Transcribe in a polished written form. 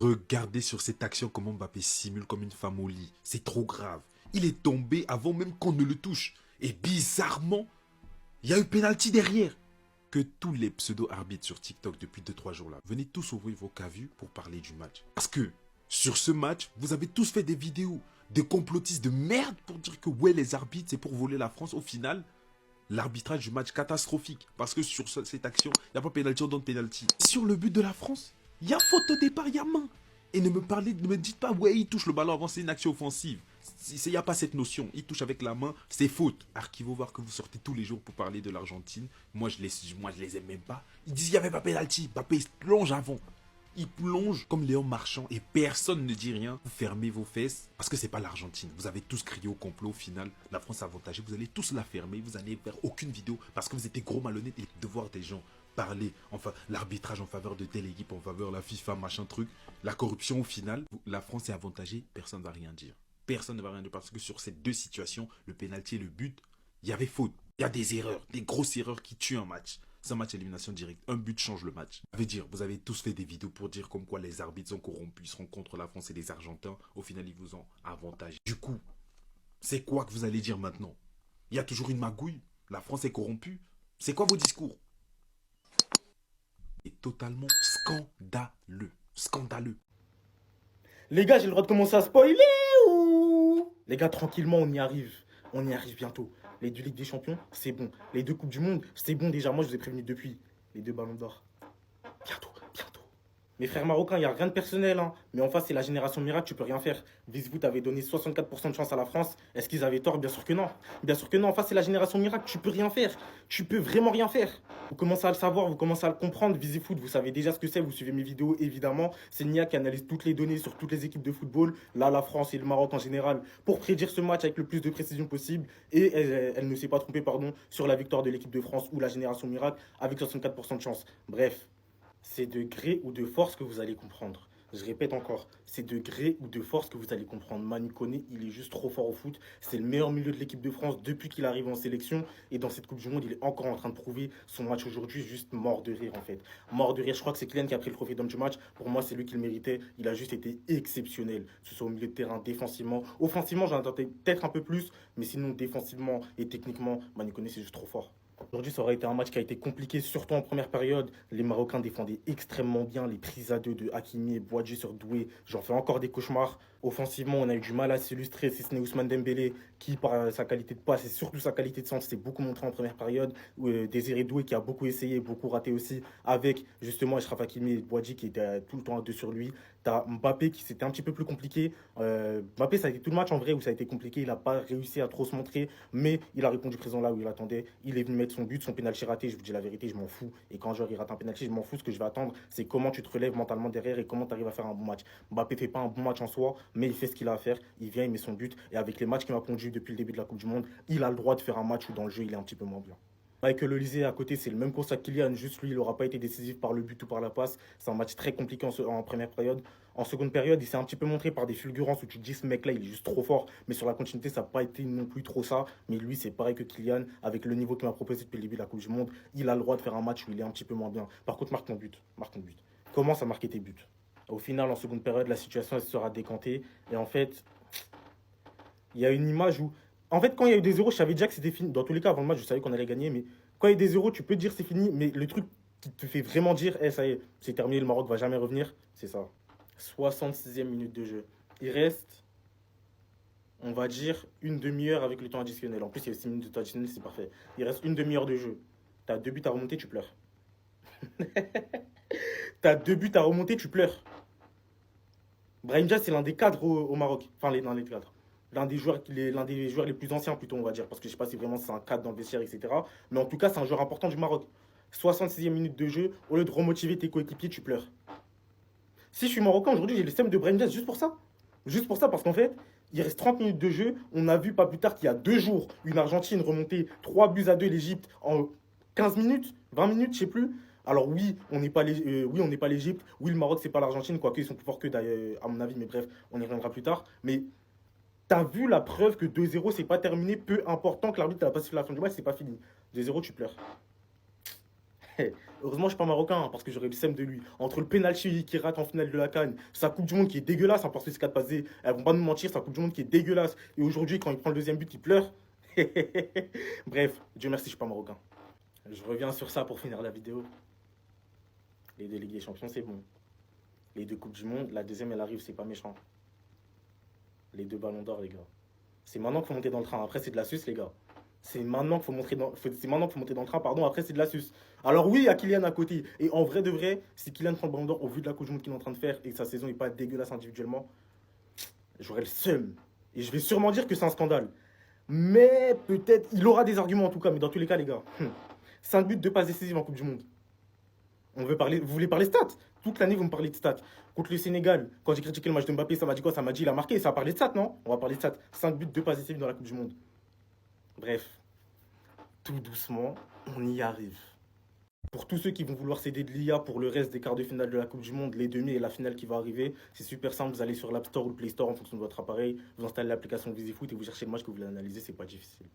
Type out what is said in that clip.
Regardez sur cette action comment Mbappé simule comme une femme au lit. C'est trop grave. Il est tombé avant même qu'on ne le touche. Et bizarrement, il y a eu penalty derrière. Que tous les pseudo-arbitres sur TikTok depuis 2-3 jours là, venez tous ouvrir vos cavues pour parler du match. Parce que sur ce match, vous avez tous fait des vidéos de complotistes de merde pour dire que ouais, les arbitres, c'est pour voler la France. Au final, l'arbitrage du match catastrophique. Parce que sur cette action, il n'y a pas pénalty, on donne pénalty. Sur le but de la France, il y a faute au départ, il y a main. Et ne me dites pas, ouais, il touche le ballon avant, c'est une action offensive. Il n'y a pas cette notion. Il touche avec la main, c'est faute. Archivo voir que vous sortez tous les jours pour parler de l'Argentine. Moi, je les aime même pas. Ils disent qu'il n'y avait pas pénalty. Mbappé, il se plonge avant. Il plonge comme Léon Marchand et personne ne dit rien. Vous fermez vos fesses parce que c'est pas l'Argentine. Vous avez tous crié au complot. Au final, la France avantagée. Vous allez tous la fermer. Vous allez faire aucune vidéo parce que vous êtes gros malhonnêtes et de voir des gens parler, enfin l'arbitrage en faveur de telle équipe, en faveur de la FIFA, machin truc, la corruption au final, la France est avantagée, personne ne va rien dire. Personne ne va rien dire parce que sur ces deux situations, le pénalty et le but, il y avait faute. Il y a des erreurs, des grosses erreurs qui tuent un match. C'est un match élimination directe. Un but change le match. Ça veut dire, vous avez tous fait des vidéos pour dire comme quoi les arbitres sont corrompus, ils seront contre la France et les Argentins. Au final, ils vous ont avantagé. Du coup, c'est quoi que vous allez dire maintenant? Il y a toujours une magouille. La France est corrompue. C'est quoi vos discours? Est totalement scandaleux. Scandaleux. Les gars, j'ai le droit de commencer à spoiler ou... Les gars, tranquillement, on y arrive. On y arrive bientôt. Les deux Ligues des Champions, c'est bon. Les deux Coupes du Monde, c'est bon déjà. Moi, je vous ai prévenu depuis. Les deux Ballons d'Or. Bientôt, bientôt. Mes frères marocains, il n'y a rien de personnel, hein. Mais en face, c'est la génération miracle, tu peux rien faire. Vise-vous, t'avais donné 64% de chance à la France. Est-ce qu'ils avaient tort? Bien sûr que non. Bien sûr que non. En face, c'est la génération miracle, tu peux rien faire. Tu peux vraiment rien faire. Vous commencez à le savoir, vous commencez à le comprendre. Visifoot, vous savez déjà ce que c'est, vous suivez mes vidéos, évidemment. C'est Nia qui analyse toutes les données sur toutes les équipes de football. Là, la France et le Maroc en général, pour prédire ce match avec le plus de précision possible. Et elle ne s'est pas trompée, pardon, sur la victoire de l'équipe de France ou la génération miracle avec 64% de chance. Bref, c'est de gré ou de force que vous allez comprendre. Je répète encore, c'est de gré ou de force que vous allez comprendre. Manu Koné, il est juste trop fort au foot. C'est le meilleur milieu de l'équipe de France depuis qu'il arrive en sélection. Et dans cette Coupe du Monde, il est encore en train de prouver son match aujourd'hui, juste mort de rire en fait. Mort de rire. Je crois que c'est Kylian qui a pris le trophée d'homme du match. Pour moi, c'est lui qui le méritait. Il a juste été exceptionnel. Que ce soit au milieu de terrain, défensivement. Offensivement, j'en attendais peut-être un peu plus. Mais sinon, défensivement et techniquement, Manu Koné, c'est juste trop fort. Aujourd'hui, ça aurait été un match qui a été compliqué, surtout en première période. Les Marocains défendaient extrêmement bien. Les prises à deux de Hakimi et Bouadji sur Doué, j'en fais encore des cauchemars. Offensivement, on a eu du mal à s'illustrer. Si ce n'est Ousmane Dembélé, qui, par sa qualité de passe et surtout sa qualité de centre, s'est beaucoup montré en première période. Désiré Doué, qui a beaucoup essayé, beaucoup raté aussi, avec justement Achraf Hakimi et Bouadji, qui étaient tout le temps à deux sur lui. T'as Mbappé, qui c'était un petit peu plus compliqué. Mbappé, ça a été tout le match en vrai où ça a été compliqué. Il n'a pas réussi à trop se montrer, mais il a répondu présent là où il attendait. Il est venu mettre son but, son pénalty raté. Je vous dis la vérité, je m'en fous. Et quand un joueur il rate un pénalty, je m'en fous. Ce que je vais attendre, c'est comment tu te relèves mentalement derrière et comment tu arrives à faire un bon match. Mbappé fait pas un bon match en soi, mais il fait ce qu'il a à faire. Il vient, il met son but. Et avec les matchs qu'il m'a conduit depuis le début de la Coupe du Monde, il a le droit de faire un match où dans le jeu il est un petit peu moins bien. Michael Olise à côté, c'est le même constat que Kylian, juste lui, il n'aura pas été décisif par le but ou par la passe. C'est un match très compliqué en première période. En seconde période, il s'est un petit peu montré par des fulgurances où tu te dis ce mec-là, il est juste trop fort. Mais sur la continuité, ça n'a pas été non plus trop ça. Mais lui, c'est pareil que Kylian, avec le niveau qu'il m'a proposé depuis le début de la Coupe du Monde, il a le droit de faire un match où il est un petit peu moins bien. Par contre, marque ton but. Marque ton but. Commence à marquer tes buts. Au final, en seconde période, la situation elle sera décantée. Et en fait, il y a une image où. En fait, quand il y a eu des zéros, je savais déjà que c'était fini. Dans tous les cas, avant le match, je savais qu'on allait gagner. Mais quand il y a des zéros, tu peux dire c'est fini. Mais le truc qui te fait vraiment dire, eh, ça y est, c'est terminé, le Maroc va jamais revenir, c'est ça. 66e minute de jeu. Il reste, on va dire, une demi-heure avec le temps additionnel. En plus, il y a 6 minutes de temps additionnel, c'est parfait. Il reste une demi-heure de jeu. T'as deux buts à remonter, tu pleures. T'as deux buts à remonter, tu pleures. Brahim Diaz, c'est l'un des cadres au Maroc. Enfin, l'un des cadres. L'un des joueurs les plus anciens, plutôt, on va dire. Parce que je ne sais pas si vraiment c'est un cadre dans le vestiaire, etc. Mais en tout cas, c'est un joueur important du Maroc. 66e minute de jeu, au lieu de remotiver tes coéquipiers, tu pleures. Si je suis marocain aujourd'hui, j'ai le système de Brahim Diaz juste pour ça. Juste pour ça, parce qu'en fait, il reste 30 minutes de jeu. On a vu pas plus tard qu'il y a 2 jours, une Argentine remonter 3 buts à 2 l'Égypte en 15 minutes, 20 minutes, je sais plus. Alors oui, on n'est pas l'Égypte. Oui, le Maroc, c'est pas l'Argentine, quoique ils sont plus forts que à mon avis, mais bref, on y reviendra plus tard. Mais t'as vu la preuve que 2-0, c'est pas terminé, peu important que l'arbitre n'a pas sifflé la fin du match, c'est pas fini. 2-0, tu pleures. Heureusement, je suis pas marocain, hein, parce que j'aurais le seum de lui. Entre le penalty qui rate en finale de la CAN, sa Coupe du Monde qui est dégueulasse, hein, parce que c'est 4 passés, elles vont pas nous mentir, sa Coupe du Monde qui est dégueulasse. Et aujourd'hui, quand il prend le deuxième but, il pleure. Bref, Dieu merci, je suis pas marocain. Je reviens sur ça pour finir la vidéo. Les deux Ligues des Champions, c'est bon. Les deux Coupes du Monde, la deuxième, elle arrive, c'est pas méchant. Les deux ballons d'or, les gars. C'est maintenant qu'il faut monter dans le train. Après, c'est de la suce, les gars. C'est maintenant qu'il faut c'est maintenant qu'il faut monter dans le train, pardon. Après, c'est de la suce. Alors oui, il y a Kylian à côté. Et en vrai de vrai, si Kylian prend le ballon d'or au vu de la Coupe du Monde qu'il est en train de faire et que sa saison n'est pas dégueulasse individuellement, j'aurais le seum. Et je vais sûrement dire que c'est un scandale. Mais peut-être, il aura des arguments en tout cas. Mais dans tous les cas, les gars, 5 buts, 2 passes décisives en Coupe du Monde. Vous voulez parler stats? Toute l'année, vous me parlez de stats. Contre le Sénégal, quand j'ai critiqué le match de Mbappé, ça m'a dit quoi? Ça m'a dit il a marqué. Ça a parlé de stats, non? On va parler de stats. 5 buts, 2 passes décisives dans la Coupe du Monde. Bref, tout doucement, on y arrive. Pour tous ceux qui vont vouloir s'aider de l'IA pour le reste des quarts de finale de la Coupe du Monde, les demi et la finale qui va arriver, c'est super simple. Vous allez sur l'App Store ou le Play Store en fonction de votre appareil, vous installez l'application VisiFoot et vous cherchez le match que vous voulez analyser, c'est pas difficile.